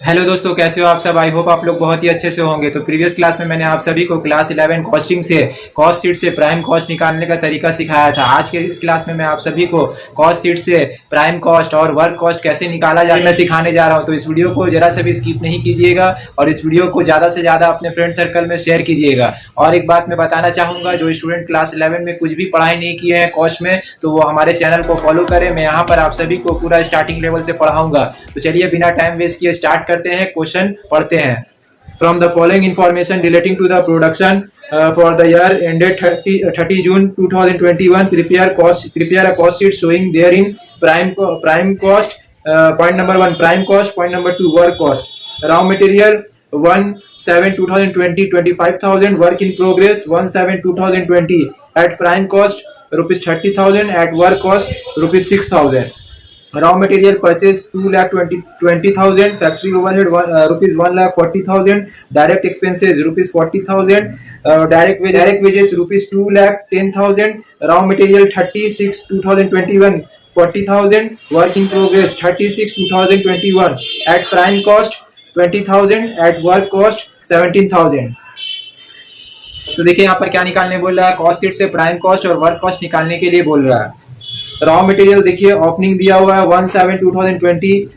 Hello दोस्तों, कैसे हो आप सब। आई होप आप लोग बहुत ही अच्छे से होंगे। तो प्रीवियस क्लास में मैंने आप सभी को क्लास 11 कॉस्टिंग से कॉस्ट शीट से प्राइम कॉस्ट निकालने का तरीका सिखाया था। आज के इस क्लास में मैं आप सभी को कॉस्ट शीट से प्राइम कॉस्ट और वर्क कॉस्ट कैसे निकाला जाए मैं सिखाने जा रहा हूं। तो इस वीडियो को जरा सा भी स्किप नहीं कीजिएगा और इस वीडियो को ज़्यादा से ज़्यादा अपने फ्रेंड सर्कल में शेयर कीजिएगा। और एक बात मैं बताना चाहूँगा, जो स्टूडेंट क्लास 11 में कुछ भी पढ़ाई नहीं किए हैं कॉस्ट में, तो वो हमारे चैनल को फॉलो करें। मैं यहाँ पर आप सभी को पूरा स्टार्टिंग लेवल से पढ़ाऊंगा। तो चलिए बिना टाइम वेस्ट किए स्टार्ट करते हैं, क्वेश्चन पढ़ते हैं। From the following information relating to the production for the year ended 30 June 2021 prepare a cost sheet showing therein prime cost, point number 1 prime cost, point number 2 work cost. Raw material 1/7/2020 25,000, work in progress 1/7/2020 at prime cost rupees 30,000, at work cost rupees 6,000. Raw material purchase 2,20,000, factory overhead rupees 1,40,000, direct expenses rupees 40,000, direct wages rupees 2,10,000, raw material 36 2021 40,000, work in progress 36 2021, at prime cost 20,000, at work cost 17,000. तो देखिए यहाँ पर क्या निकालने बोल रहा है, cost sheet से प्राइम कॉस्ट और वर्क कॉस्ट निकालने के लिए बोल रहा है। रॉ मटेरियल देखिए ओपनिंग दिया हुआ है 1/7/2020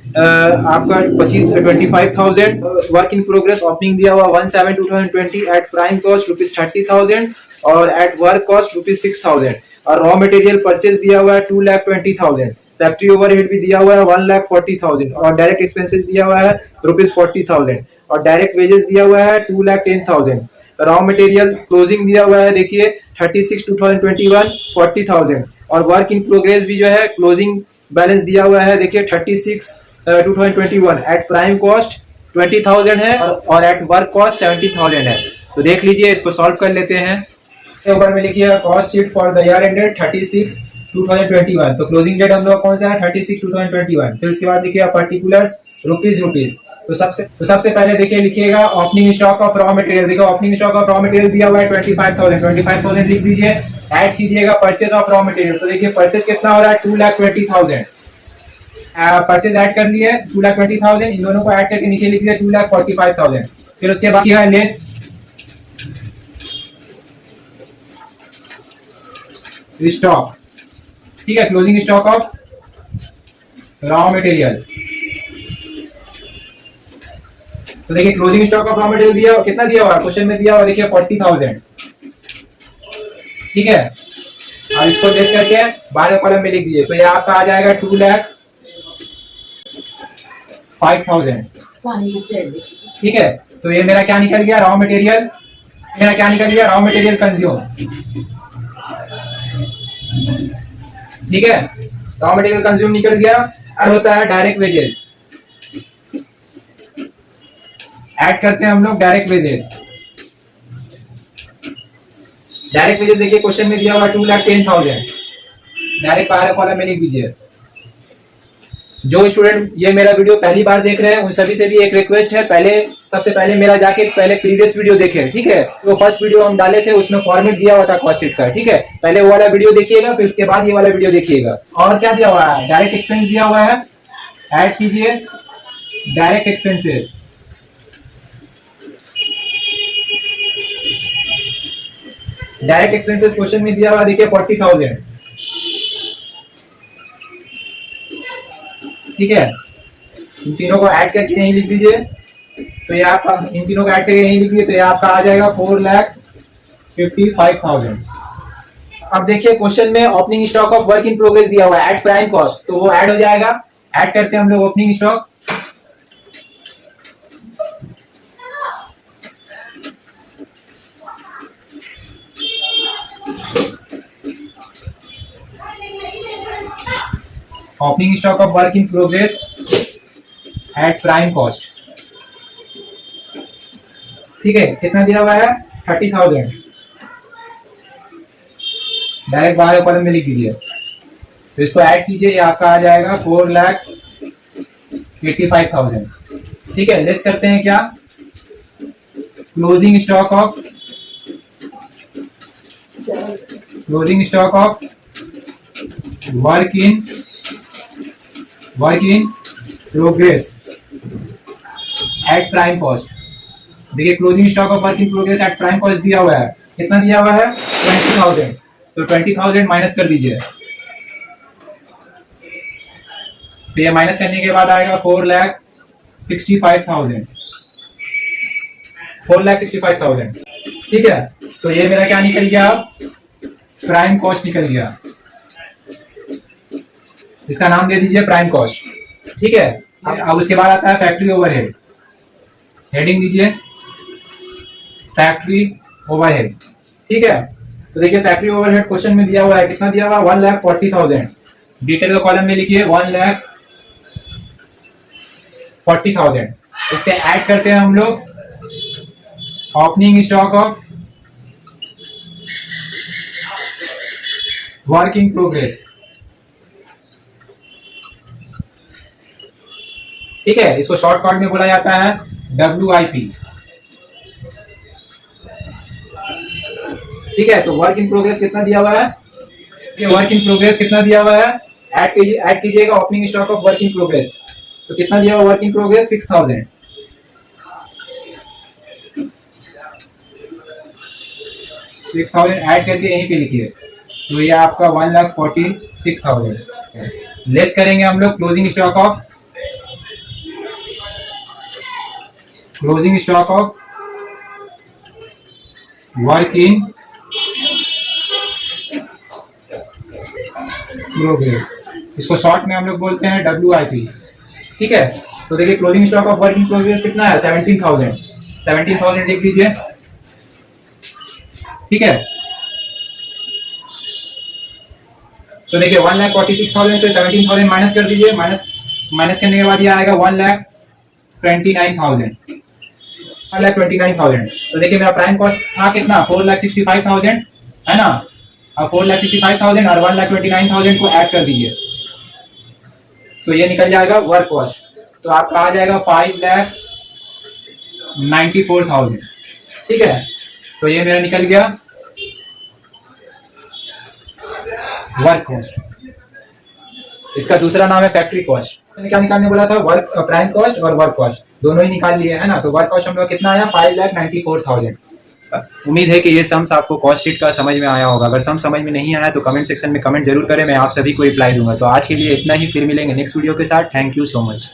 आपका 25,000। वर्क इन प्रोग्रेस ओपनिंग दिया हुआ 1/7/2020 एट प्राइम कॉस्ट रुपीज 30,000 और एट वर्क कॉस्ट रुपीज 6,000। और रॉ मटेरियल परचेज दिया हुआ है 2,20,000। फैक्ट्री ओवरहेड भी दिया हुआ है 1,40,000 और डायरेक्ट एक्सपेंसेस दिया हुआ है रुपीज 40,000 और डायरेक्ट वेजेस दिया हुआ है 2,10,000। रॉ मटेरियल क्लोजिंग दिया हुआ है देखिए 36 2021 40,000 और वर्क इन प्रोग्रेस भी जो है क्लोजिंग बैलेंस दिया हुआ है देखिए 36 2021 एट प्राइम कॉस्ट 20,000 है और एट वर्क कॉस्ट 70,000 है। तो देख लीजिए, इसको सॉल्व कर लेते हैं। ऊपर में लिखिए cost sheet for the year ended 36 2021। तो क्लोजिंग डेट हम लोग कौन सा है 36 2021। फिर उसके बाद लिखिए पर्टिकुलर्स रुपीज। तो सबसे पहले देखिए लिखिएगा opening stock of raw material. देखो opening stock of raw material दिया हुआ है 25,000 लिख दीजिए। ऐड कीजिएगा परचेज ऑफ रॉ मटेरियल। तो देखिए परचेज कितना हो रहा है 2,20,000। परचेज ऐड कर लिए 2,20,000, इन दोनों को ऐड करके नीचे लिख दिया 2,45,000। फिर उसके बाद है लेस स्टॉक, ठीक है, closing stock of raw material. तो देखिए closing stock of raw material दिया कितना दिया हुआ है, क्वेश्चन में दिया हुआ देखिए 40,000, ठीक है। और इसको लेस करके बारह कॉलम में लिख दीजिए। तो ये आपका आ जाएगा 2,05,000, ठीक है। तो ये मेरा क्या निकल गया raw material, raw material consume, ठीक है। रॉ मटेरियल कंज्यूम निकल गया। और होता है डायरेक्ट वेजेस, ऐड करते हैं हम लोग डायरेक्ट वेजेस। डायरेक्ट वेजेस देखिए क्वेश्चन में दिया हुआ 2,10,000, डायरेक्ट बारह कॉलम में लिख दीजिए। जो स्टूडेंट ये मेरा वीडियो पहली बार देख रहे हैं उन सभी से भी एक रिक्वेस्ट है, सबसे पहले मेरा जाके पहले प्रीवियस वीडियो देखें, ठीक है। वो फर्स्ट वीडियो हम डाले थे उसमें फॉर्मेट दिया हुआ था कॉस्ट शीट का, ठीक है। पहले वो वाला वीडियो देखिएगा, फिर उसके बाद ये वाला वीडियो देखिएगा। और क्या दिया हुआ है, डायरेक्ट एक्सपेंस दिया हुआ है, ऐड कीजिए direct expenses. Direct expenses question में दिया हुआ देखिए 40,000, ठीक है। इन तीनों को ऐड करके यहीं लिख दीजिए। तो ये आपका इन तीनों को ऐड करके यहीं लिख दीजिए। तो ये आपका आ जाएगा 4,55,000। अब देखिए क्वेश्चन में opening stock of work in progress दिया हुआ है एट प्राइम कॉस्ट, तो वो ऐड हो जाएगा। ऐड करते हैं हम लोग opening stock, opening stock of work in progress at prime cost, ठीक है। कितना दिया हुआ है 30,000, डायरेक्ट बारह कॉलम में लिख दीजिए। तो इसको ऐड कीजिए, ये आपका आ जाएगा 4,85,000, ठीक है। लेस करते हैं क्या, closing stock of work in progress at prime cost. देखिए closing stock of work in progress at prime cost दिया हुआ है, कितना दिया हुआ है 20,000, तो 20,000 माइनस कर दीजिए, तो ये माइनस करने के बाद आएगा 4,65,000, 4,65,000। ठीक है, तो ये मेरा क्या निकल गया, प्राइम कॉस्ट निकल गया, इसका नाम दे दीजिए प्राइम कॉस्ट। ठीक है, अब उसके बाद आता है फैक्ट्री ओवरहेड, हेडिंग दीजिए फैक्ट्री ओवरहेड। ठीक है, तो देखिए फैक्ट्री ओवरहेड क्वेश्चन में दिया हुआ है, कितना दिया हुआ 1,40,000, डिटेल का कॉलम में लिखिए 1,40,000। इससे ऐड करते हैं हम लोग opening stock of work in progress. ठीक है, इसको शॉर्टकट में बोला जाता है WIP। ठीक है, तो वर्क इन प्रोग्रेस कितना दिया हुआ है, ये वर्क इन प्रोग्रेस कितना दिया हुआ है, ऐड कीजिएगा opening stock of work in progress, तो कितना दिया हुआ वर्क इन प्रोग्रेस 6,000। 6,000 ऐड करके यहीं पे लिखिए, तो ये आपका 1,46,000। लेस करेंगे हम लोग closing stock of work in progress, इसको शॉर्ट में हम लोग बोलते हैं WIP। ठीक है, तो देखिए closing stock of work in progress कितना है 17,000, 17,000 लिख दीजिए। ठीक है, तो देखिए 1,46,000 से 17,000 माइनस कर दीजिए, माइनस करने के बाद ये आएगा 1,29,000, 1,29,000। तो देखिए मेरा प्राइम कॉस्ट था कितना 4,65,000 है ना, अब 4,65,000 और 1,29,000 को ऐड कर दीजिए, तो ये निकल जाएगा वर्क कॉस्ट, तो आपका आ जाएगा 5,94,000। ठीक है, तो ये मेरा निकल गया वर्क कॉस्ट। इसका दूसरा नाम है फैक्ट्री कॉस्ट। मैंने क्या निकालने बोला था, वर्क प्राइम कॉस्ट और वर्क कॉस्ट दोनों ही निकाल लिए है ना, तो वर्क कॉस्ट हम लोग कितना आया 5,94,000। उम्मीद है कि ये सम्स आपको कॉस्ट शीट का समझ में आया होगा। अगर सम समझ में नहीं आया तो कमेंट सेक्शन में कमेंट जरूर करें, मैं आप सभी को रिप्लाई दूंगा। तो आज के लिए इतना ही, फिर मिलेंगे नेक्स्ट वीडियो के साथ। Thank you so much.